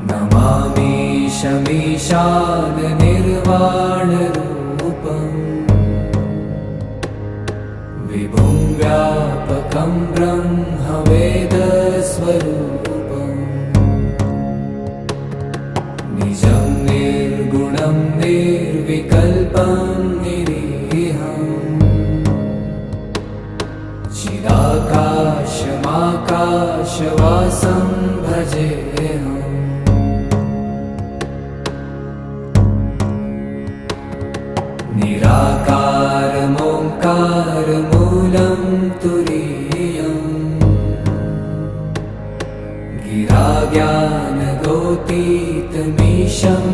नमामीशमीशाननिर्वाणरूपम् विभुं व्यापकं ब्रह्मवेदस्वरूपम् निजं निर्गुणं निर्विकल्पं निरीहम् चिदाकाशमाकाशवासं भजेऽहम् निराकारमोङ्कारमूलं तुरीयम् गिराज्ञानगोतीतमीशं